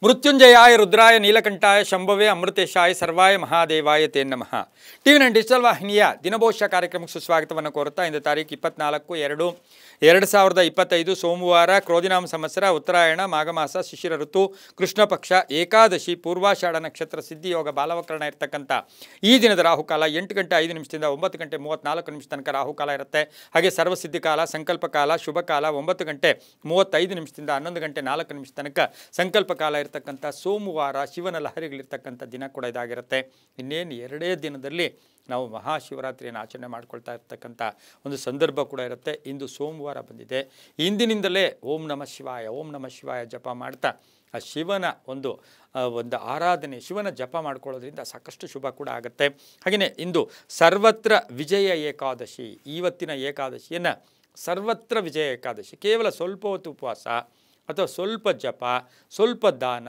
ಮೃತ್ಯುಂಜಯಾಯ ರುದ್ರಾಯ ನೀಲಕಂಠಾಯ ಶಂಭವೇ ಅಮೃತೇಶಾಯ ಸರ್ವಾಯ ಮಹಾದೇವಾಯ ತೇ ನಮಃ. ಟಿವಿ9 ಡಿಜಿಟಲ್ ವಾಹಿನಿಯ ದಿನಭೋಷ್ಯ ಕಾರ್ಯಕ್ರಮಕ್ಕೆ ಸುಸ್ವಾಗತವನ್ನು ಕೋರುತ್ತಾ ಇಂದು ತಾರೀಕು 24/2/2025 ಸೋಮವಾರ ಕ್ರೋಧಿನಾಮ ಸಂವತ್ಸರ ಉತ್ತರಾಯಣ ಮಾಘಮಾಸ ಶಿಶಿರ ಋತು ಕೃಷ್ಣ ಪಕ್ಷ ಏಕಾದಶಿ ಪೂರ್ವಾಷಾಢ ನಕ್ಷತ್ರ ಸಿದ್ಧಿಯೋಗ ಬಾಲವಕರಣ ಇರತಕ್ಕಂಥ ಈ ದಿನದ ರಾಹುಕಾಲ 8 ಗಂಟೆ 5 ನಿಮಿಷದಿಂದ 9 ಗಂಟೆ 34 ನಿಮಿಷ ತನಕ ರಾಹುಕಾಲ ಇರುತ್ತೆ. ಹಾಗೆ ಸರ್ವಸಿದ್ಧಿ ಕಾಲ ಸಂಕಲ್ಪ ಕಾಲ ಶುಭ ಕಾಲ 9 ಗಂಟೆ 35 ನಿಮಿಷದಿಂದ 11 ಗಂಟೆ 4 ನಿಮಿಷ ತನಕ ಸಂಕಲ್ಪ ಕಾಲ ಇರತಕ್ಕಂಥ ಸೋಮವಾರ ಶಿವನ ಲಹರಿಗಳಿರ್ತಕ್ಕಂಥ ದಿನ ಕೂಡ ಇದಾಗಿರುತ್ತೆ. ಇನ್ನೇನು 2 ದಿನದಲ್ಲಿ ನಾವು ಮಹಾಶಿವರಾತ್ರಿಯನ್ನು ಆಚರಣೆ ಮಾಡ್ಕೊಳ್ತಾ ಇರ್ತಕ್ಕಂಥ ಒಂದು ಸಂದರ್ಭ ಕೂಡ ಇರುತ್ತೆ. ಇಂದು ಸೋಮವಾರ ಬಂದಿದೆ. ಇಂದಿನಿಂದಲೇ ಓಂ ನಮಃ ಶಿವಾಯ ಜಪ ಮಾಡ್ತಾ ಆ ಶಿವನ ಒಂದು ಆರಾಧನೆ ಶಿವನ ಜಪ ಮಾಡ್ಕೊಳ್ಳೋದ್ರಿಂದ ಸಾಕಷ್ಟು ಶುಭ ಕೂಡ ಆಗುತ್ತೆ. ಹಾಗೆಯೇ ಇಂದು ಸರ್ವತ್ರ ವಿಜಯ ಏಕಾದಶಿ. ಇವತ್ತಿನ ಏಕಾದಶಿಯನ್ನು ಸರ್ವತ್ರ ವಿಜಯ ಏಕಾದಶಿ. ಕೇವಲ ಸ್ವಲ್ಪ ಹೊತ್ತು ಉಪವಾಸ ಅಥವಾ ಸ್ವಲ್ಪ ಜಪ ಸ್ವಲ್ಪ ದಾನ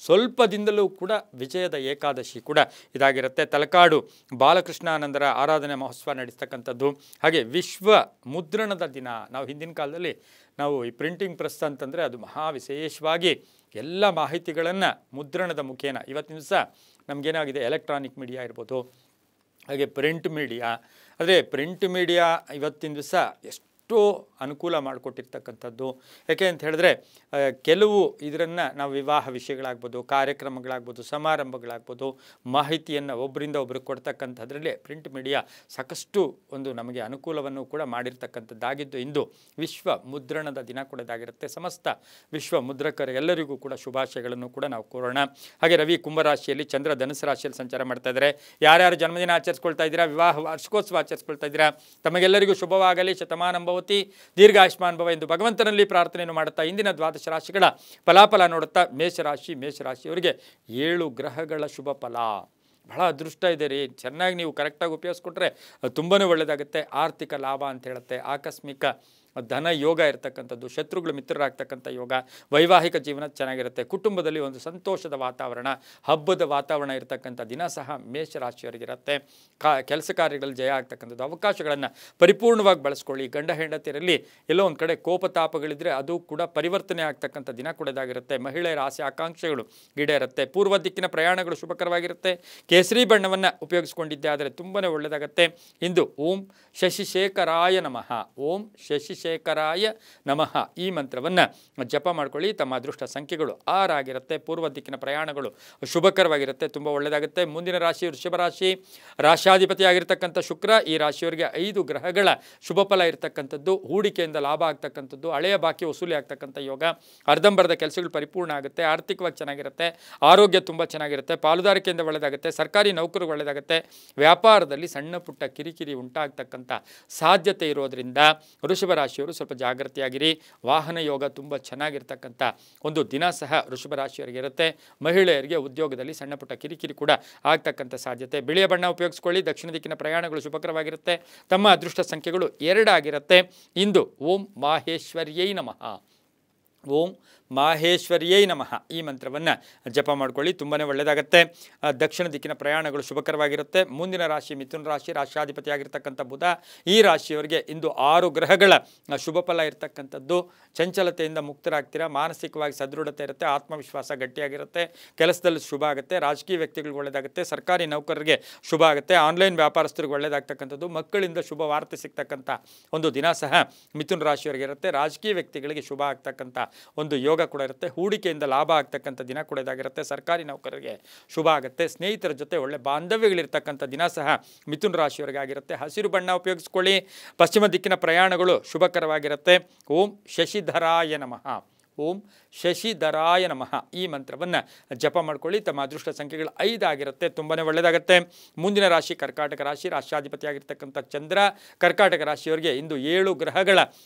ಸ್ವಲ್ಪದಿಂದಲೂ ಕೂಡ ವಿಜಯದ ಏಕಾದಶಿ ಕೂಡ ಇದಾಗಿರುತ್ತೆ. ತಲಕಾಡು ಬಾಲಕೃಷ್ಣಾನಂದರ ಆರಾಧನೆ ಮಹೋತ್ಸವ ನಡೆಸ್ತಕ್ಕಂಥದ್ದು. ಹಾಗೆ ವಿಶ್ವ ಮುದ್ರಣದ ದಿನ. ನಾವು ಹಿಂದಿನ ಕಾಲದಲ್ಲಿ ನಾವು ಈ ಪ್ರಿಂಟಿಂಗ್ ಪ್ರೆಸ್ ಅಂತಂದರೆ ಅದು ಮಹಾ ವಿಶೇಷವಾಗಿ ಎಲ್ಲ ಮಾಹಿತಿಗಳನ್ನು ಮುದ್ರಣದ ಮುಖೇನ. ಇವತ್ತಿನ ದಿವಸ ನಮಗೇನಾಗಿದೆ ಎಲೆಕ್ಟ್ರಾನಿಕ್ ಮೀಡಿಯಾ ಇರ್ಬೋದು, ಹಾಗೆ ಪ್ರಿಂಟ್ ಮೀಡಿಯಾ. ಆದರೆ ಪ್ರಿಂಟ್ ಮೀಡಿಯಾ ಇವತ್ತಿನ ದಿವಸ ಎಷ್ಟೋ ಅನುಕೂಲ ಮಾಡಿಕೊಟ್ಟಿರ್ತಕ್ಕಂಥದ್ದು. ಯಾಕೆ ಅಂತ ಹೇಳಿದ್ರೆ ಕೆಲವು ಇದರನ್ನು ನಾವು ವಿವಾಹ ವಿಷಯಗಳಾಗ್ಬೋದು, ಕಾರ್ಯಕ್ರಮಗಳಾಗ್ಬೋದು, ಸಮಾರಂಭಗಳಾಗ್ಬೋದು, ಮಾಹಿತಿಯನ್ನು ಒಬ್ಬರಿಂದ ಒಬ್ರಿಗೆ ಕೊಡ್ತಕ್ಕಂಥದ್ರಲ್ಲಿ ಪ್ರಿಂಟ್ ಮೀಡಿಯಾ ಸಾಕಷ್ಟು ಒಂದು ನಮಗೆ ಅನುಕೂಲವನ್ನು ಕೂಡ ಮಾಡಿರ್ತಕ್ಕಂಥದ್ದಾಗಿದ್ದು ಇಂದು ವಿಶ್ವ ಮುದ್ರಣದ ದಿನ ಕೂಡ ಇದಾಗಿರುತ್ತೆ. ಸಮಸ್ತ ವಿಶ್ವ ಮುದ್ರಕರೆಲ್ಲರಿಗೂ ಕೂಡ ಶುಭಾಶಯಗಳನ್ನು ಕೂಡ ನಾವು ಕೋರೋಣ. ಹಾಗೆ ರವಿ ಕುಂಭರಾಶಿಯಲ್ಲಿ, ಚಂದ್ರ ಧನುಸು ರಾಶಿಯಲ್ಲಿ ಸಂಚಾರ ಮಾಡ್ತಾ ಇದ್ದಾರೆ. ಯಾರ್ಯಾರು ಜನ್ಮದಿನ ಆಚರಿಸ್ಕೊಳ್ತಾ ಇದ್ದೀರಾ, ವಿವಾಹ ವಾರ್ಷಿಕೋತ್ಸವ ಆಚರಿಸ್ಕೊಳ್ತಾ ಇದ್ದೀರಾ, ತಮಗೆಲ್ಲರಿಗೂ ಶುಭವಾಗಲಿ, ಶತಮಾನಂಭವತಿ ದೀರ್ಘಾಯುಷ್ಮಾನ್ ಭವ ಎಂದು ಭಗವಂತನಲ್ಲಿ ಪ್ರಾರ್ಥನೆಯನ್ನು ಮಾಡುತ್ತಾ ಇಂದಿನ ದ್ವಾದಶ ರಾಶಿಗಳ ಫಲಾಫಲ ನೋಡುತ್ತಾ ಮೇಷರಾಶಿಯವರಿಗೆ 7 ಗ್ರಹಗಳ ಶುಭ ಫಲ. ಬಹಳ ಅದೃಷ್ಟ ಇದೆ ರೀ. ಚೆನ್ನಾಗಿ ನೀವು ಕರೆಕ್ಟಾಗಿ ಉಪಯೋಗಿಸ್ಕೊಟ್ರೆ ತುಂಬಾ ಒಳ್ಳೆಯದಾಗುತ್ತೆ. ಆರ್ಥಿಕ ಲಾಭ ಅಂತ ಹೇಳುತ್ತೆ. ಆಕಸ್ಮಿಕ ಧನ ಯೋಗ ಇರತಕ್ಕಂಥದ್ದು, ಶತ್ರುಗಳು ಮಿತ್ರರಾಗ್ತಕ್ಕಂಥ ಯೋಗ, ವೈವಾಹಿಕ ಜೀವನ ಚೆನ್ನಾಗಿರುತ್ತೆ. ಕುಟುಂಬದಲ್ಲಿ ಒಂದು ಸಂತೋಷದ ವಾತಾವರಣ, ಹಬ್ಬದ ವಾತಾವರಣ ಇರತಕ್ಕಂಥ ದಿನ ಸಹ ಮೇಷರಾಶಿಯವರಿಗಿರುತ್ತೆ. ಕೆಲಸ ಕಾರ್ಯಗಳಲ್ಲಿ ಜಯ ಆಗ್ತಕ್ಕಂಥದ್ದು, ಅವಕಾಶಗಳನ್ನು ಪರಿಪೂರ್ಣವಾಗಿ ಬಳಸ್ಕೊಳ್ಳಿ. ಗಂಡ ಹೆಂಡತಿಯರಲ್ಲಿ ಎಲ್ಲೋ ಒಂದು ಕಡೆ ಕೋಪತಾಪಗಳಿದ್ದರೆ ಅದು ಕೂಡ ಪರಿವರ್ತನೆ ಆಗ್ತಕ್ಕಂಥ ದಿನ ಕೂಡ ಇದಾಗಿರುತ್ತೆ. ಮಹಿಳೆಯರ ಆಸೆ ಆಕಾಂಕ್ಷೆಗಳು ಈಡೇರುತ್ತೆ. ಪೂರ್ವ ದಿಕ್ಕಿನ ಪ್ರಯಾಣಗಳು ಶುಭಕರವಾಗಿರುತ್ತೆ. ಕೇಸರಿ ಬಣ್ಣವನ್ನು ಉಪಯೋಗಿಸ್ಕೊಂಡಿದ್ದೆ ಆದರೆ ತುಂಬಾ ಒಳ್ಳೆಯದಾಗುತ್ತೆ. ಇಂದು ಓಂ ಶಶಿಶೇಖರಾಯ ನಮಃ, ಓಂ ಶಶಿಶೇಖರಾಯ ನಮಃ ಈ ಮಂತ್ರವನ್ನು ಜಪ ಮಾಡ್ಕೊಳ್ಳಿ. ತಮ್ಮ ಅದೃಷ್ಟ ಸಂಖ್ಯೆಗಳು 6 ಆಗಿರುತ್ತೆ. ಪೂರ್ವ ದಿಕ್ಕಿನ ಪ್ರಯಾಣಗಳು ಶುಭಕರವಾಗಿರುತ್ತೆ, ತುಂಬ ಒಳ್ಳೆಯದಾಗುತ್ತೆ. ಮುಂದಿನ ರಾಶಿ ವೃಷಭ ರಾಶಿ. ರಾಶಾಧಿಪತಿ ಆಗಿರ್ತಕ್ಕಂಥ ಶುಕ್ರ ಈ ರಾಶಿಯವರಿಗೆ 5 ಗ್ರಹಗಳ ಶುಭ ಫಲ ಇರತಕ್ಕಂಥದ್ದು. ಹೂಡಿಕೆಯಿಂದ ಲಾಭ ಆಗ್ತಕ್ಕಂಥದ್ದು, ಹಳೆಯ ಬಾಕಿ ವಸೂಲಿ ಆಗ್ತಕ್ಕಂಥ ಯೋಗ, ಅರ್ಧಂಬರ್ಧ ಕೆಲಸಗಳು ಪರಿಪೂರ್ಣ ಆಗುತ್ತೆ. ಆರ್ಥಿಕವಾಗಿ ಚೆನ್ನಾಗಿರುತ್ತೆ. ಆರೋಗ್ಯ ತುಂಬ ಚೆನ್ನಾಗಿರುತ್ತೆ. ಪಾಲುದಾರಿಕೆಯಿಂದ ಒಳ್ಳೆಯದಾಗುತ್ತೆ. ಸರ್ಕಾರಿ ನೌಕರು ಒಳ್ಳೆಯದಾಗುತ್ತೆ. ವ್ಯಾಪಾರದಲ್ಲಿ ಸಣ್ಣ ಪುಟ್ಟ ಕಿರಿಕಿರಿ ಉಂಟಾಗ್ತಕ್ಕಂಥ ಸಾಧ್ಯತೆ ಇರೋದರಿಂದ ವೃಷಭ ರಾಶಿಯವರು ಸ್ವಲ್ಪ ಜಾಗೃತಿಯಾಗಿರಿ. ವಾಹನ ಯೋಗ ತುಂಬ ಚೆನ್ನಾಗಿರ್ತಕ್ಕಂಥ ಒಂದು ದಿನ ಸಹ ವೃಷಭ ರಾಶಿಯವರಿಗೆ ಇರುತ್ತೆ. ಮಹಿಳೆಯರಿಗೆ ಉದ್ಯೋಗದಲ್ಲಿ ಸಣ್ಣ ಪುಟ್ಟ ಕಿರಿಕಿರಿ ಕೂಡ ಆಗ್ತಕ್ಕಂಥ ಸಾಧ್ಯತೆ. ಬಿಳಿಯ ಬಣ್ಣ ಉಪಯೋಗಿಸ್ಕೊಳ್ಳಿ. ದಕ್ಷಿಣ ದಿಕ್ಕಿನ ಪ್ರಯಾಣಗಳು ಶುಭಕರವಾಗಿರುತ್ತೆ. ತಮ್ಮ ಅದೃಷ್ಟ ಸಂಖ್ಯೆಗಳು 2 ಆಗಿರುತ್ತೆ. ಇಂದು ಓಂ ಮಾಹೇಶ್ವರ್ಯೈ ನಮಃ, ಓಂ ಮಾಹೇಶ್ವರ್ಯೈ ನಮಃ ಈ ಮಂತ್ರವನ್ನು ಜಪ ಮಾಡ್ಕೊಳ್ಳಿ. ತುಂಬಾ ಒಳ್ಳೆಯದಾಗುತ್ತೆ. ದಕ್ಷಿಣ ದಿಕ್ಕಿನ ಪ್ರಯಾಣಗಳು ಶುಭಕರವಾಗಿರುತ್ತೆ. ಮುಂದಿನ ರಾಶಿ ಮಿಥುನ ರಾಶಿ. ರಾಶಾಧಿಪತಿ ಆಗಿರ್ತಕ್ಕಂಥ ಬುಧ ಈ ರಾಶಿಯವರಿಗೆ ಇಂದು 6 ಗ್ರಹಗಳ ಶುಭ ಫಲ ಇರತಕ್ಕಂಥದ್ದು. ಚಂಚಲತೆಯಿಂದ ಮುಕ್ತರಾಗ್ತೀರಾ. ಮಾನಸಿಕವಾಗಿ ಸದೃಢತೆ ಇರುತ್ತೆ. ಆತ್ಮವಿಶ್ವಾಸ ಗಟ್ಟಿಯಾಗಿರುತ್ತೆ. ಕೆಲಸದಲ್ಲಿ ಶುಭ ಆಗುತ್ತೆ. ರಾಜಕೀಯ ವ್ಯಕ್ತಿಗಳಿಗೆ ಒಳ್ಳೆಯದಾಗುತ್ತೆ. ಸರ್ಕಾರಿ ನೌಕರರಿಗೆ ಶುಭ ಆಗುತ್ತೆ. ಆನ್ಲೈನ್ ವ್ಯಾಪಾರಸ್ಥರಿಗೆ ಒಳ್ಳೆಯದಾಗ್ತಕ್ಕಂಥದ್ದು. ಮಕ್ಕಳಿಂದ ಶುಭ ವಾರ್ತೆ ಸಿಗ್ತಕ್ಕಂಥ ಒಂದು ದಿನ ಸಹ ಮಿಥುನ ರಾಶಿಯವರಿಗೆ ಇರುತ್ತೆ. ರಾಜಕೀಯ ವ್ಯಕ್ತಿಗಳಿಗೆ ಶುಭ ಆಗ್ತಕ್ಕಂಥ ಒಂದು ಯೋಗ ಕೂಡ ಇರುತ್ತೆ. ಹೂಡಿಕೆಯಿಂದ ಲಾಭ ಆಗ್ತಕ್ಕಂಥ ದಿನ ಕೂಡ ಇದಾಗಿರುತ್ತೆ. ಸರ್ಕಾರಿ ನೌಕರರಿಗೆ ಶುಭ ಆಗುತ್ತೆ. ಸ್ನೇಹಿತರ ಜೊತೆ ಒಳ್ಳೆ ಬಾಂಧವ್ಯಗಳಿರ್ತಕ್ಕಂಥ ದಿನ ಸಹ ಮಿಥುನ ರಾಶಿಯವರಿಗೆ ಆಗಿರುತ್ತೆ. ಹಸಿರು ಬಣ್ಣ ಉಪಯೋಗಿಸ್ಕೊಳ್ಳಿ. ಪಶ್ಚಿಮ ದಿಕ್ಕಿನ ಪ್ರಯಾಣಗಳು ಶುಭಕರವಾಗಿರುತ್ತೆ. ಓಂ ಶಶಿಧರಾಯ ನಮಃ, ಓಂ ಶಶಿಧರಾಯ ನಮಃ ಈ ಮಂತ್ರವನ್ನು ಜಪ ಮಾಡ್ಕೊಳ್ಳಿ. ತಮ್ಮ ಅದೃಷ್ಟ ಸಂಖ್ಯೆಗಳು 5 ಆಗಿರುತ್ತೆ. ತುಂಬಾ ಒಳ್ಳೆಯದಾಗುತ್ತೆ. ಮುಂದಿನ ರಾಶಿ ಕರ್ಕಾಟಕ ರಾಶಿ. ರಾಶಾಧಿಪತಿ ಆಗಿರ್ತಕ್ಕಂಥ ಚಂದ್ರ ಕರ್ಕಾಟಕ ರಾಶಿಯವರಿಗೆ ಇಂದು 7 ಗ್ರಹಗಳ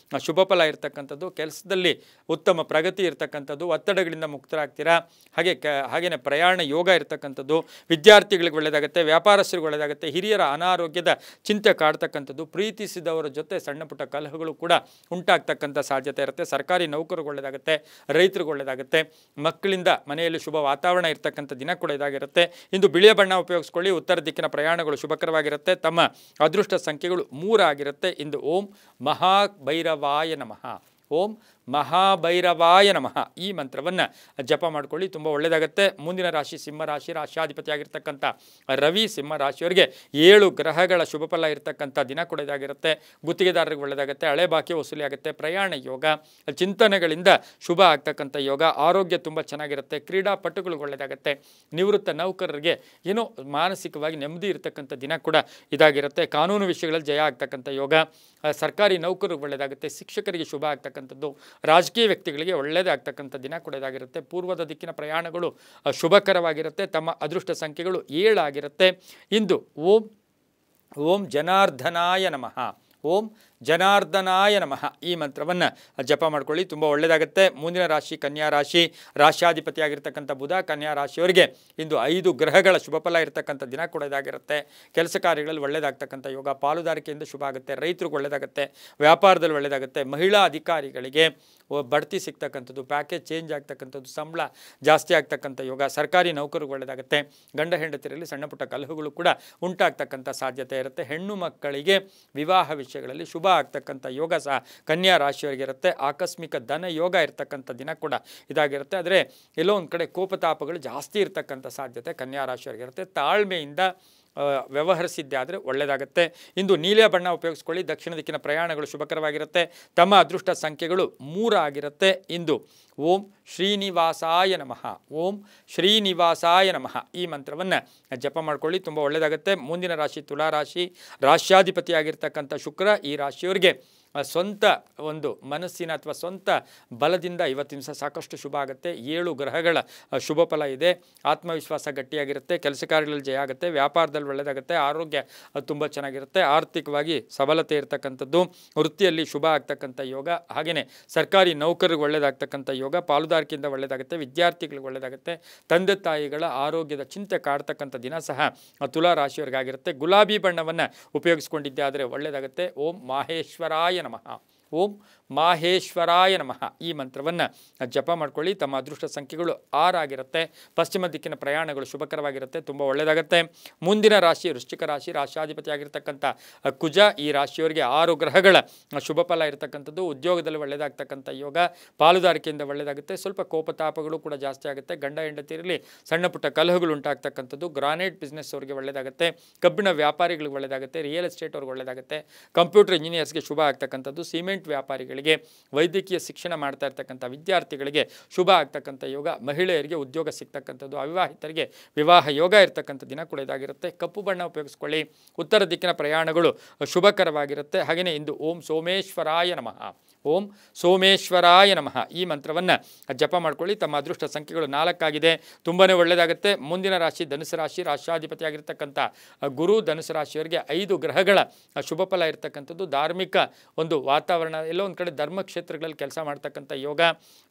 ಶುಭ ಫಲ ಇರತಕ್ಕಂಥದ್ದು. ಕೆಲಸದಲ್ಲಿ ಉತ್ತಮ ಪ್ರಗತಿ ಇರತಕ್ಕಂಥದ್ದು. ಒತ್ತಡಗಳಿಂದ ಮುಕ್ತರಾಗ್ತೀರಾ. ಹಾಗೆಯೇ ಪ್ರಯಾಣ ಯೋಗ ಇರತಕ್ಕಂಥದ್ದು. ವಿದ್ಯಾರ್ಥಿಗಳಿಗೆ ಒಳ್ಳೆಯದಾಗುತ್ತೆ. ವ್ಯಾಪಾರಸ್ಥರಿಗೆ ಒಳ್ಳೆಯದಾಗುತ್ತೆ. ಹಿರಿಯರ ಅನಾರೋಗ್ಯದ ಚಿಂತೆ ಕಾಡ್ತಕ್ಕಂಥದ್ದು. ಪ್ರೀತಿಸಿದವರ ಜೊತೆ ಸಣ್ಣ ಪುಟ್ಟ ಕಲಹಗಳು ಕೂಡ ಉಂಟಾಗ್ತಕ್ಕಂಥ ಸಾಧ್ಯತೆ ಇರುತ್ತೆ. ಸರ್ಕಾರಿ ನೌಕರಿಗೆ ಒಳ್ಳೆಯದಾಗುತ್ತೆ. ರೈತರಿಗೆ ಒಳ್ಳೆಯದಾಗುತ್ತೆ. ಮಕ್ಕಳಿಂದ ಮನೆಯಲ್ಲಿ ಶುಭ ವಾತಾವರಣ ಇರತಕ್ಕಂಥ ದಿನ ಕೂಡ ಇದಾಗಿರುತ್ತೆ. ಇಂದು ಬಿಳಿಯ ಬಣ್ಣ ಉಪಯೋಗಿಸ್ಕೊಳ್ಳಿ. ಉತ್ತರ ದಿಕ್ಕಿನ ಪ್ರಯಾಣಗಳು ಶುಭಕರವಾಗಿರುತ್ತೆ. ತಮ್ಮ ಅದೃಷ್ಟ ಸಂಖ್ಯೆಗಳು 3 ಆಗಿರುತ್ತೆ. ಇಂದು ಓಂ ಮಹಾಭೈರವಾಯ ನಮಃ, ಓಂ ಮಹಾಭೈರವಾಯ ನಮಃ ಈ ಮಂತ್ರವನ್ನು ಜಪ ಮಾಡ್ಕೊಳ್ಳಿ, ತುಂಬ ಒಳ್ಳೆಯದಾಗುತ್ತೆ. ಮುಂದಿನ ರಾಶಿ ಸಿಂಹ ರಾಶಿ, ರಾಶ್ಯಾಧಿಪತಿಯಾಗಿರ್ತಕ್ಕಂಥ ರವಿ ಸಿಂಹ ರಾಶಿಯವರಿಗೆ 7 ಗ್ರಹಗಳ ಶುಭ ಫಲ ಇರತಕ್ಕಂಥ ದಿನ ಕೂಡ ಇದಾಗಿರುತ್ತೆ. ಗುತ್ತಿಗೆದಾರರಿಗೆ ಒಳ್ಳೆಯದಾಗುತ್ತೆ, ಹಳೆ ಬಾಕಿ ವಸೂಲಿ ಆಗುತ್ತೆ, ಪ್ರಯಾಣ ಯೋಗ, ಚಿಂತನೆಗಳಿಂದ ಶುಭ ಆಗ್ತಕ್ಕಂಥ ಯೋಗ, ಆರೋಗ್ಯ ತುಂಬ ಚೆನ್ನಾಗಿರುತ್ತೆ, ಕ್ರೀಡಾಪಟುಗಳಿಗೆ ಒಳ್ಳೆಯದಾಗುತ್ತೆ, ನಿವೃತ್ತ ನೌಕರರಿಗೆ ಏನೋ ಮಾನಸಿಕವಾಗಿ ನೆಮ್ಮದಿ ಇರತಕ್ಕಂಥ ದಿನ ಕೂಡ ಇದಾಗಿರುತ್ತೆ, ಕಾನೂನು ವಿಷಯಗಳಲ್ಲಿ ಜಯ ಆಗ್ತಕ್ಕಂಥ ಯೋಗ, ಸರ್ಕಾರಿ ನೌಕರರಿಗೆ ಒಳ್ಳೆಯದಾಗುತ್ತೆ, ಶಿಕ್ಷಕರಿಗೆ ಶುಭ ಆಗ್ತಕ್ಕಂಥದ್ದು, ರಾಜಕೀಯ ವ್ಯಕ್ತಿಗಳಿಗೆ ಒಳ್ಳೆಯದಾಗ್ತಕ್ಕಂಥ ದಿನ ಕೂಡ ಇದಾಗಿರುತ್ತೆ. ಪೂರ್ವದ ದಿಕ್ಕಿನ ಪ್ರಯಾಣಗಳು ಶುಭಕರವಾಗಿರುತ್ತೆ. ತಮ್ಮ ಅದೃಷ್ಟ ಸಂಖ್ಯೆಗಳು 7 ಆಗಿರುತ್ತೆ. ಇಂದು ಓಂ ಜನಾರ್ದನಾಯ ನಮಃ, ಓಂ ಜನಾರ್ದನಾಯ ನಮಃ ಈ ಮಂತ್ರವನ್ನು ಜಪ ಮಾಡ್ಕೊಳ್ಳಿ, ತುಂಬ ಒಳ್ಳೆಯದಾಗುತ್ತೆ. ಮುಂದಿನ ರಾಶಿ ಕನ್ಯಾ ರಾಶಿ, ರಾಶ್ಯಾಧಿಪತಿಯಾಗಿರ್ತಕ್ಕಂಥ ಬುಧ ಕನ್ಯಾ ರಾಶಿಯವರಿಗೆ ಇಂದು 5 ಗ್ರಹಗಳ ಶುಭ ಫಲ ಇರತಕ್ಕಂಥ ದಿನ ಕೂಡ ಇದಾಗಿರುತ್ತೆ. ಕೆಲಸ ಕಾರ್ಯಗಳಲ್ಲಿ ಒಳ್ಳೆಯದಾಗ್ತಕ್ಕಂಥ ಯೋಗ, ಪಾಲುದಾರಿಕೆಯಿಂದ ಶುಭ ಆಗುತ್ತೆ, ರೈತರಿಗೆ ಒಳ್ಳೆಯದಾಗುತ್ತೆ, ವ್ಯಾಪಾರದಲ್ಲಿ ಒಳ್ಳೆಯದಾಗುತ್ತೆ, ಮಹಿಳಾ ಅಧಿಕಾರಿಗಳಿಗೆ ಬಡ್ತಿ ಸಿಗ್ತಕ್ಕಂಥದ್ದು, ಪ್ಯಾಕೇಜ್ ಚೇಂಜ್ ಆಗ್ತಕ್ಕಂಥದ್ದು, ಸಂಬಳ ಜಾಸ್ತಿ ಆಗ್ತಕ್ಕಂಥ ಯೋಗ, ಸರ್ಕಾರಿ ನೌಕರಿಗೆ ಒಳ್ಳೆಯದಾಗುತ್ತೆ, ಗಂಡ ಹೆಂಡತಿಯರಲ್ಲಿ ಸಣ್ಣ ಪುಟ್ಟ ಕಲಹಗಳು ಕೂಡ ಉಂಟಾಗ್ತಕ್ಕಂಥ ಸಾಧ್ಯತೆ ಇರುತ್ತೆ. ಹೆಣ್ಣು ಮಕ್ಕಳಿಗೆ ವಿವಾಹ ವಿಷಯಗಳಲ್ಲಿ ಶುಭ ಆಗ್ತಕ್ಕಂಥ ಯೋಗ ಸಹ ಕನ್ಯಾ ರಾಶಿಯವರಿಗೆ ಇರುತ್ತೆ. ಆಕಸ್ಮಿಕ ಧನ ಯೋಗ ಇರ್ತಕ್ಕಂಥ ದಿನ ಕೂಡ ಇದಾಗಿರುತ್ತೆ. ಆದರೆ ಎಲ್ಲೋ ಒಂದು ಕಡೆ ಕೋಪತಾಪಗಳು ಜಾಸ್ತಿ ಇರ್ತಕ್ಕಂಥ ಸಾಧ್ಯತೆ ಕನ್ಯಾ ರಾಶಿಯವರಿಗೆ ಇರುತ್ತೆ. ತಾಳ್ಮೆಯಿಂದ ವ್ಯವಹರಿಸಿದ್ದೆ ಆದರೆ ಒಳ್ಳೆಯದಾಗುತ್ತೆ. ಇಂದು ನೀಲಿಯ ಬಣ್ಣ ಉಪಯೋಗಿಸ್ಕೊಳ್ಳಿ. ದಕ್ಷಿಣ ದಿಕ್ಕಿನ ಪ್ರಯಾಣಗಳು ಶುಭಕರವಾಗಿರುತ್ತೆ. ತಮ್ಮ ಅದೃಷ್ಟ ಸಂಖ್ಯೆಗಳು 3 ಆಗಿರುತ್ತೆ. ಇಂದು ಓಂ ಶ್ರೀನಿವಾಸಾಯ ನಮಃ, ಓಂ ಶ್ರೀನಿವಾಸಾಯ ನಮಃ ಈ ಮಂತ್ರವನ್ನು ಜಪ ಮಾಡ್ಕೊಳ್ಳಿ, ತುಂಬ ಒಳ್ಳೆಯದಾಗುತ್ತೆ. ಮುಂದಿನ ರಾಶಿ ತುಲಾ ರಾಶಿ, ರಾಶ್ಯಾಧಿಪತಿಯಾಗಿರ್ತಕ್ಕಂಥ ಶುಕ್ರ ಈ ರಾಶಿಯವರಿಗೆ ಸ್ವಂತ ಒಂದು ಮನಸ್ಸಿನ ಅಥವಾ ಸ್ವಂತ ಬಲದಿಂದ ಇವತ್ತಿನ ದಿವಸ ಸಾಕಷ್ಟು ಶುಭ ಆಗುತ್ತೆ. 7 ಗ್ರಹಗಳ ಶುಭ ಫಲ ಇದೆ. ಆತ್ಮವಿಶ್ವಾಸ ಗಟ್ಟಿಯಾಗಿರುತ್ತೆ, ಕೆಲಸ ಕಾರ್ಯಗಳಲ್ಲಿ ಜಯ ಆಗುತ್ತೆ, ವ್ಯಾಪಾರದಲ್ಲಿ ಒಳ್ಳೆಯದಾಗುತ್ತೆ, ಆರೋಗ್ಯ ತುಂಬ ಚೆನ್ನಾಗಿರುತ್ತೆ, ಆರ್ಥಿಕವಾಗಿ ಸಬಲತೆ ಇರತಕ್ಕಂಥದ್ದು, ವೃತ್ತಿಯಲ್ಲಿ ಶುಭ ಆಗ್ತಕ್ಕಂಥ ಯೋಗ, ಹಾಗೆಯೇ ಸರ್ಕಾರಿ ನೌಕರಿಗೆ ಒಳ್ಳೆಯದಾಗ್ತಕ್ಕಂಥ ಯೋಗ, ಪಾಲುದಾರಿಕೆಯಿಂದ ಒಳ್ಳೆಯದಾಗುತ್ತೆ, ವಿದ್ಯಾರ್ಥಿಗಳಿಗೆ ಒಳ್ಳೆಯದಾಗುತ್ತೆ, ತಂದೆ ತಾಯಿಗಳ ಆರೋಗ್ಯದ ಚಿಂತೆ ಕಾಡ್ತಕ್ಕಂಥ ದಿನ ಸಹ ತುಲಾ ರಾಶಿಯವರಿಗಾಗಿರುತ್ತೆ. ಗುಲಾಬಿ ಬಣ್ಣವನ್ನು ಉಪಯೋಗಿಸ್ಕೊಂಡಿದ್ದೆ ಆದರೆ ಒಳ್ಳೆಯದಾಗುತ್ತೆ. ಓಂ ಮಾಹೇಶ್ವರಾಯ ನಮಃ, ಓಂ ಮಾಹೇಶ್ವರಾಯ ನಮಃ ಈ ಮಂತ್ರವನ್ನು ಜಪ ಮಾಡ್ಕೊಳ್ಳಿ. ತಮ್ಮ ಅದೃಷ್ಟ ಸಂಖ್ಯೆಗಳು 6 ಆಗಿರುತ್ತೆ. ಪಶ್ಚಿಮ ದಿಕ್ಕಿನ ಪ್ರಯಾಣಗಳು ಶುಭಕರವಾಗಿರುತ್ತೆ, ತುಂಬ ಒಳ್ಳೆಯದಾಗುತ್ತೆ. ಮುಂದಿನ ರಾಶಿ ವೃಶ್ಚಿಕ ರಾಶಿ, ರಾಶ್ಯಾಧಿಪತಿಯಾಗಿರ್ತಕ್ಕಂಥ ಕುಜ ಈ ರಾಶಿಯವರಿಗೆ 6 ಗ್ರಹಗಳ ಶುಭ ಫಲ ಇರತಕ್ಕಂಥದ್ದು, ಉದ್ಯೋಗದಲ್ಲಿ ಒಳ್ಳೆಯದಾಗ್ತಕ್ಕಂಥ ಯೋಗ, ಪಾಲುದಾರಿಕೆಯಿಂದ ಒಳ್ಳೆಯದಾಗುತ್ತೆ, ಸ್ವಲ್ಪ ಕೋಪತಾಪಗಳು ಕೂಡ ಜಾಸ್ತಿ ಆಗುತ್ತೆ, ಗಂಡ ಹೆಂಡತಿಯರಲ್ಲಿ ಸಣ್ಣ ಪುಟ್ಟ ಕಲಹಗಳು ಉಂಟಾಗ್ತಕ್ಕಂಥದ್ದು, ಗ್ರಾನೈಟ್ ಬಿಸ್ನೆಸ್ ಅವರಿಗೆ ಒಳ್ಳೆಯದಾಗುತ್ತೆ, ಕಬ್ಬಿಣ ವ್ಯಾಪಾರಿಗಳಿಗೆ ಒಳ್ಳೆಯದಾಗುತ್ತೆ, ರಿಯಲ್ ಎಸ್ಟೇಟ್ ಅವ್ರಿಗೆ ಒಳ್ಳೆಯದಾಗುತ್ತೆ, ಕಂಪ್ಯೂಟರ್ ಇಂಜಿನಿಯರ್ಸ್ಗೆ ಶುಭ ಆಗ್ತಕ್ಕಂಥದ್ದು, ಸಿಮೆಂಟ್ ವ್ಯಾಪಾರಿಗಳಿಗೆ, ವೈದ್ಯಕೀಯ ಶಿಕ್ಷಣ ಮಾಡ್ತಾ ಇರ್ತಕ್ಕಂಥ ವಿದ್ಯಾರ್ಥಿಗಳಿಗೆ ಶುಭ ಆಗ್ತಕ್ಕಂಥ ಯೋಗ, ಮಹಿಳೆಯರಿಗೆ ಉದ್ಯೋಗ ಸಿಗ್ತಕ್ಕಂಥದ್ದು, ಅವಿವಾಹಿತರಿಗೆ ವಿವಾಹ ಯೋಗ ಇರ್ತಕ್ಕಂಥ ದಿನ ಕೂಡ ಇದಾಗಿರುತ್ತೆ. ಕಪ್ಪು ಬಣ್ಣ ಉಪಯೋಗಿಸ್ಕೊಳ್ಳಿ. ಉತ್ತರ ದಿಕ್ಕಿನ ಪ್ರಯಾಣಗಳು ಶುಭಕರವಾಗಿರುತ್ತೆ. ಹಾಗೆಯೇ ಇಂದು ಓಂ ಸೋಮೇಶ್ವರಾಯ ನಮಃ, ಓಂ ಸೋಮೇಶ್ವರಾಯ ನಮಃ ಈ ಮಂತ್ರವನ್ನು ಜಪ ಮಾಡ್ಕೊಳ್ಳಿ. ತಮ್ಮ ಅದೃಷ್ಟ ಸಂಖ್ಯೆಗಳು 4 ಆಗಿದೆ, ತುಂಬಾ ಒಳ್ಳೆಯದಾಗುತ್ತೆ. ಮುಂದಿನ ರಾಶಿ ಧನುಸು ರಾಶಿ, ರಾಶ್ಯಾಧಿಪತಿಯಾಗಿರ್ತಕ್ಕಂಥ ಗುರು ಧನುಸು ರಾಶಿಯವರಿಗೆ 5 ಗ್ರಹಗಳ ಶುಭ ಫಲ ಇರತಕ್ಕಂಥದ್ದು, ಧಾರ್ಮಿಕ ಒಂದು ವಾತಾವರಣ, ಎಲ್ಲೋ ಒಂದು ಕಡೆ ಧರ್ಮಕ್ಷೇತ್ರಗಳಲ್ಲಿ ಕೆಲಸ ಮಾಡ್ತಕ್ಕಂಥ ಯೋಗ,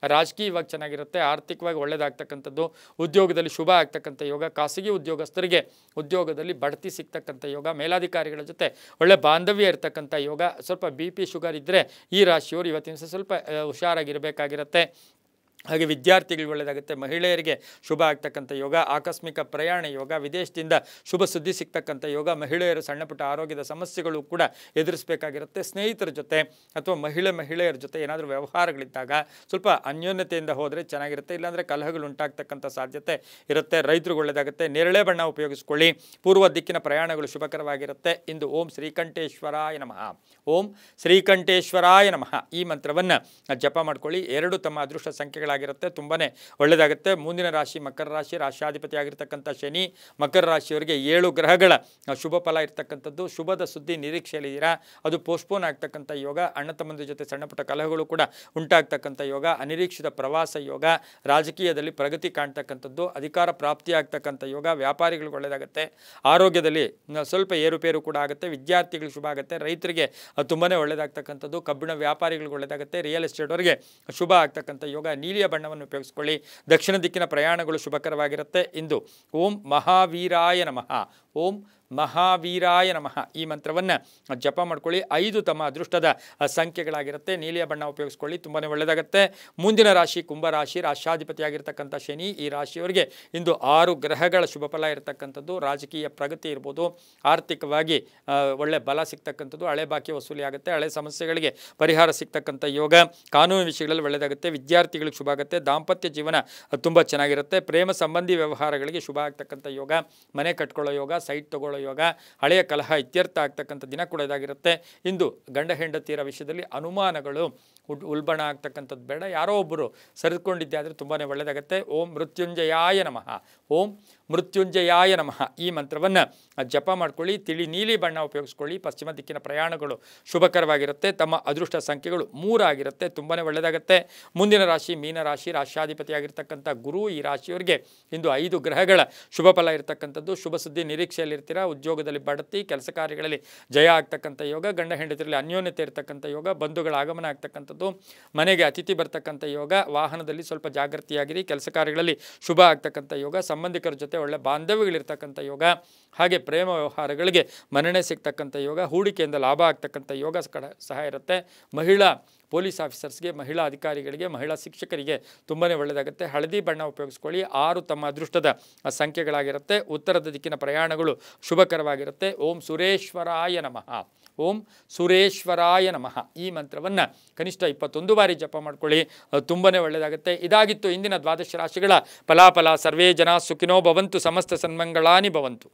ರಾಜಕೀಯವಾಗಿ ಚೆನ್ನಾಗಿರುತ್ತೆ, ಆರ್ಥಿಕವಾಗಿ ಒಳ್ಳೆಯದಾಗ್ತಕ್ಕಂಥದ್ದು, ಉದ್ಯೋಗದಲ್ಲಿ ಶುಭ ಆಗ್ತಕ್ಕಂಥ ಯೋಗ, ಖಾಸಗಿ ಉದ್ಯೋಗಸ್ಥರಿಗೆ ಉದ್ಯೋಗದಲ್ಲಿ ಬಡ್ತಿ ಸಿಗ್ತಕ್ಕಂಥ ಯೋಗ, ಮೇಲಾಧಿಕಾರಿಗಳ ಜೊತೆ ಒಳ್ಳೆ ಬಾಂಧವ್ಯ ಇರತಕ್ಕಂಥ ಯೋಗ, ಸ್ವಲ್ಪ BP ಶುಗರ್ ಇದ್ದರೆ ಈ ರಾಶಿಯವರು ಇವತ್ತಿನ ದಿವಸ ಸ್ವಲ್ಪ ಹುಷಾರಾಗಿರಬೇಕಾಗಿರುತ್ತೆ. ಹಾಗೆ ವಿದ್ಯಾರ್ಥಿಗಳಿಗೆ ಒಳ್ಳೆಯದಾಗುತ್ತೆ, ಮಹಿಳೆಯರಿಗೆ ಶುಭ ಆಗ್ತಕ್ಕಂಥ ಯೋಗ, ಆಕಸ್ಮಿಕ ಪ್ರಯಾಣ ಯೋಗ, ವಿದೇಶದಿಂದ ಶುಭ ಸುದ್ದಿ ಸಿಗ್ತಕ್ಕಂಥ ಯೋಗ, ಮಹಿಳೆಯರು ಸಣ್ಣ ಪುಟ್ಟ ಆರೋಗ್ಯದ ಸಮಸ್ಯೆಗಳು ಕೂಡ ಎದುರಿಸಬೇಕಾಗಿರುತ್ತೆ. ಸ್ನೇಹಿತರ ಜೊತೆ ಅಥವಾ ಮಹಿಳೆಯರ ಜೊತೆ ಏನಾದರೂ ವ್ಯವಹಾರಗಳಿದ್ದಾಗ ಸ್ವಲ್ಪ ಅನ್ಯೋನ್ಯತೆಯಿಂದ ಹೋದರೆ ಚೆನ್ನಾಗಿರುತ್ತೆ, ಇಲ್ಲಾಂದರೆ ಕಲಹಗಳು ಉಂಟಾಗ್ತಕ್ಕಂಥ ಸಾಧ್ಯತೆ ಇರುತ್ತೆ. ರೈತರಿಗೆ ಒಳ್ಳೆಯದಾಗುತ್ತೆ. ನೇರಳೆ ಬಣ್ಣ ಉಪಯೋಗಿಸ್ಕೊಳ್ಳಿ. ಪೂರ್ವ ದಿಕ್ಕಿನ ಪ್ರಯಾಣಗಳು ಶುಭಕರವಾಗಿರುತ್ತೆ. ಇಂದು ಓಂ ಶ್ರೀಕಂಠೇಶ್ವರಾಯ ನಮಃ, ಓಂ ಶ್ರೀಕಂಠೇಶ್ವರಾಯ ನಮಃ ಈ ಮಂತ್ರವನ್ನು ಜಪ ಮಾಡ್ಕೊಳ್ಳಿ. 2 ತಮ್ಮ ಅದೃಷ್ಟ ಸಂಖ್ಯೆಗಳು ಆಗಿರುತ್ತೆ, ತುಂಬಾನೇ ಒಳ್ಳೆಯದಾಗುತ್ತೆ. ಮುಂದಿನ ರಾಶಿ ಮಕರ ರಾಶಿ, ರಾಶ್ಯಾಧಿಪತಿಯಾಗಿರ್ತಕ್ಕಂಥ ಶನಿ ಮಕರ ರಾಶಿಯವರಿಗೆ 7 ಗ್ರಹಗಳ ಶುಭ ಫಲ ಇರ್ತಕ್ಕಂಥದ್ದು, ಶುಭದ ಸುದ್ದಿ ನಿರೀಕ್ಷೆಯಲ್ಲಿದ್ದೀರಾ, ಅದು ಪೋಸ್ಟ್ಪೋನ್ ಆಗ್ತಕ್ಕಂಥ ಯೋಗ, ಅಣ್ಣ ತಮ್ಮಂದಿರ ಜೊತೆ ಸಣ್ಣ ಪುಟ್ಟ ಕಲಹಗಳು ಕೂಡ ಉಂಟಾಗ್ತಕ್ಕಂಥ ಯೋಗ, ಅನಿರೀಕ್ಷಿತ ಪ್ರವಾಸ ಯೋಗ, ರಾಜಕೀಯದಲ್ಲಿ ಪ್ರಗತಿ ಕಾಣ್ತಕ್ಕಂಥದ್ದು, ಅಧಿಕಾರ ಪ್ರಾಪ್ತಿಯಾಗ್ತಕ್ಕಂಥ ಯೋಗ, ವ್ಯಾಪಾರಿಗಳಿಗೆ ಒಳ್ಳೆಯದಾಗುತ್ತೆ, ಆರೋಗ್ಯದಲ್ಲಿ ಸ್ವಲ್ಪ ಏರುಪೇರು ಕೂಡ ಆಗುತ್ತೆ, ವಿದ್ಯಾರ್ಥಿಗಳಿಗೆ ಶುಭ ಆಗುತ್ತೆ, ರೈತರಿಗೆ ತುಂಬಾ ಒಳ್ಳೆಯದಾಗ್ತಕ್ಕಂಥದ್ದು, ಕಬ್ಬಿಣ ವ್ಯಾಪಾರಿಗಳಿಗೆ ಒಳ್ಳೆಯದಾಗುತ್ತೆ, ರಿಯಲ್ ಎಸ್ಟೇಟ್ ಅವರಿಗೆ ಶುಭ ಆಗ್ತಕ್ಕಂಥ ಯೋಗ, ನೀಲಿಯ ಬಣ್ಣವನ್ನು ಉಪಯೋಗಿಸ್ಕೊಳ್ಳಿ. ದಕ್ಷಿಣ ದಿಕ್ಕಿನ ಪ್ರಯಾಣಗಳು ಶುಭಕರವಾಗಿರುತ್ತೆ. ಇಂದು ಓಂ ಮಹಾವೀರಾಯ ನಮಃ, ಓಂ ಮಹಾವೀರಾಯ ನಮಃ ಈ ಮಂತ್ರವನ್ನು ಜಪ ಮಾಡ್ಕೊಳ್ಳಿ. 5 ತಮ್ಮ ಅದೃಷ್ಟದ ಸಂಖ್ಯೆಗಳಾಗಿರುತ್ತೆ. ನೀಲಿಯ ಬಣ್ಣ ಉಪಯೋಗಿಸ್ಕೊಳ್ಳಿ, ತುಂಬಾ ಒಳ್ಳೆಯದಾಗುತ್ತೆ. ಮುಂದಿನ ರಾಶಿ ಕುಂಭರಾಶಿ, ರಾಷ್ಟ್ರಾಧಿಪತಿಯಾಗಿರ್ತಕ್ಕಂಥ ಶನಿ. ಈ ರಾಶಿಯವರಿಗೆ ಇಂದು 6 ಗ್ರಹಗಳ ಶುಭ ಫಲ ಇರತಕ್ಕಂಥದ್ದು. ರಾಜಕೀಯ ಪ್ರಗತಿ ಇರ್ಬೋದು, ಆರ್ಥಿಕವಾಗಿ ಒಳ್ಳೆ ಬಲ ಸಿಗ್ತಕ್ಕಂಥದ್ದು, ಹಳೆ ಬಾಕಿ ವಸೂಲಿ ಆಗುತ್ತೆ, ಹಳೆ ಸಮಸ್ಯೆಗಳಿಗೆ ಪರಿಹಾರ ಸಿಗ್ತಕ್ಕಂಥ ಯೋಗ, ಕಾನೂನು ವಿಷಯಗಳಲ್ಲಿ ಒಳ್ಳೆಯದಾಗುತ್ತೆ, ವಿದ್ಯಾರ್ಥಿಗಳಿಗೆ ಶುಭ ಆಗುತ್ತೆ, ದಾಂಪತ್ಯ ಜೀವನ ತುಂಬ ಚೆನ್ನಾಗಿರುತ್ತೆ, ಪ್ರೇಮ ಸಂಬಂಧಿ ವ್ಯವಹಾರಗಳಿಗೆ ಶುಭ ಆಗ್ತಕ್ಕಂಥ ಯೋಗ, ಮನೆ ಕಟ್ಕೊಳ್ಳೋ ಯೋಗ, ಸೈಟ್ ತಗೊಳ್ಳೋ ಯೋಗ, ಹಳೆಯ ಕಲಹ ಇತ್ಯರ್ಥ ಆಗ್ತಕ್ಕಂಥ ದಿನ ಕೂಡ ಇದಾಗಿರುತ್ತೆ. ಇಂದು ಗಂಡ ಹೆಂಡತಿಯರ ವಿಷಯದಲ್ಲಿ ಅನುಮಾನಗಳು ಉಲ್ಬಣ ಆಗ್ತಕ್ಕಂಥದ್ದು ಬೇಡ, ಯಾರೋ ಒಬ್ಬರು ಸರಿದುಕೊಂಡಿದ್ದೆ ಆದರೆ ತುಂಬಾ ಒಳ್ಳೆಯದಾಗುತ್ತೆ. ಓಂ ಮೃತ್ಯುಂಜಯಾಯ ನಮಃ, ಓಂ ಮೃತ್ಯುಂಜಯಾಯ ನಮಃ ಈ ಮಂತ್ರವನ್ನು ಜಪ ಮಾಡ್ಕೊಳ್ಳಿ. ತಿಳಿ ನೀಲಿ ಬಣ್ಣ ಉಪಯೋಗಿಸ್ಕೊಳ್ಳಿ. ಪಶ್ಚಿಮ ದಿಕ್ಕಿನ ಪ್ರಯಾಣಗಳು ಶುಭಕರವಾಗಿರುತ್ತೆ. ತಮ್ಮ ಅದೃಷ್ಟ ಸಂಖ್ಯೆಗಳು 3 ಆಗಿರುತ್ತೆ, ತುಂಬಾ ಒಳ್ಳೆಯದಾಗುತ್ತೆ. ಮುಂದಿನ ರಾಶಿ ಮೀನರಾಶಿ, ರಾಷ್ಟ್ರಾಧಿಪತಿಯಾಗಿರ್ತಕ್ಕಂಥ ಗುರು. ಈ ರಾಶಿಯವರಿಗೆ ಇಂದು 5 ಗ್ರಹಗಳ ಶುಭ ಫಲ ಇರತಕ್ಕಂಥದ್ದು. ಶುಭ ಸುದ್ದಿ ನಿರೀಕ್ಷೆಯಲ್ಲಿರ್ತೀರಾ. ಉದ್ಯೋಗದಲ್ಲಿ ಬಡ್ತಿ, ಕೆಲಸ ಕಾರ್ಯಗಳಲ್ಲಿ ಜಯ ಆಗ್ತಕ್ಕಂಥ ಯೋಗ, ಗಂಡ ಹೆಂಡತಿಯಲ್ಲಿ ಅನ್ಯೋನ್ಯತೆ ಇರತಕ್ಕಂಥ ಯೋಗ, ಬಂಧುಗಳ ಆಗಮನ ಆಗ್ತಕ್ಕಂಥದ್ದು, ಮನೆಗೆ ಅತಿಥಿ ಬರ್ತಕ್ಕಂಥ ಯೋಗ, ವಾಹನದಲ್ಲಿ ಸ್ವಲ್ಪ ಜಾಗೃತಿಯಾಗಿರಿ, ಕೆಲಸ ಕಾರ್ಯಗಳಲ್ಲಿ ಶುಭ ಆಗ್ತಕ್ಕಂಥ ಯೋಗ, ಸಂಬಂಧಿಕರ ಜೊತೆ ಒಳ್ಳೆ ಬಾಂಧವ್ಯಗಳಿರ್ತಕ್ಕಂಥ ಯೋಗ, ಹಾಗೆ ಪ್ರೇಮ ವ್ಯವಹಾರಗಳಿಗೆ ಮನ್ನಣೆ ಸಿಗ್ತಕ್ಕಂಥ ಯೋಗ, ಹೂಡಿಕೆಯಿಂದ ಲಾಭ ಆಗ್ತಕ್ಕಂಥ ಯೋಗ ಸಹ ಇರುತ್ತೆ. ಮಹಿಳಾ ಪೊಲೀಸ್ ಆಫೀಸರ್ಸ್ಗೆ, ಮಹಿಳಾ ಅಧಿಕಾರಿಗಳಿಗೆ, ಮಹಿಳಾ ಶಿಕ್ಷಕರಿಗೆ ತುಂಬಾ ಒಳ್ಳೆಯದಾಗುತ್ತೆ. ಹಳದಿ ಬಣ್ಣ ಉಪಯೋಗಿಸ್ಕೊಳ್ಳಿ. 6 ತಮ್ಮ ಅದೃಷ್ಟದ ಸಂಖ್ಯೆಗಳಾಗಿರುತ್ತೆ. ಉತ್ತರದ ದಿಕ್ಕಿನ ಪ್ರಯಾಣಗಳು ಶುಭಕರವಾಗಿರುತ್ತೆ. ಓಂ ಸುರೇಶ್ವರಾಯ ನಮಃ, ಓಂ ಸುರೇಶ್ವರಾಯ ನಮಃ ಈ ಮಂತ್ರವನ್ನು ಕನಿಷ್ಠ 21 ಬಾರಿ ಜಪ ಮಾಡ್ಕೊಳ್ಳಿ, ತುಂಬಾ ಒಳ್ಳೆಯದಾಗುತ್ತೆ. ಇದಾಗಿತ್ತು ಇಂದಿನ 12 ರಾಶಿಗಳ ಫಲಾಫಲ. ಸರ್ವೇ ಜನ ಸುಖಿನೋ ಭವಂತು, ಸಮಸ್ತ ಸನ್ಮಂಗಳಾನಿ ಭವಂತು.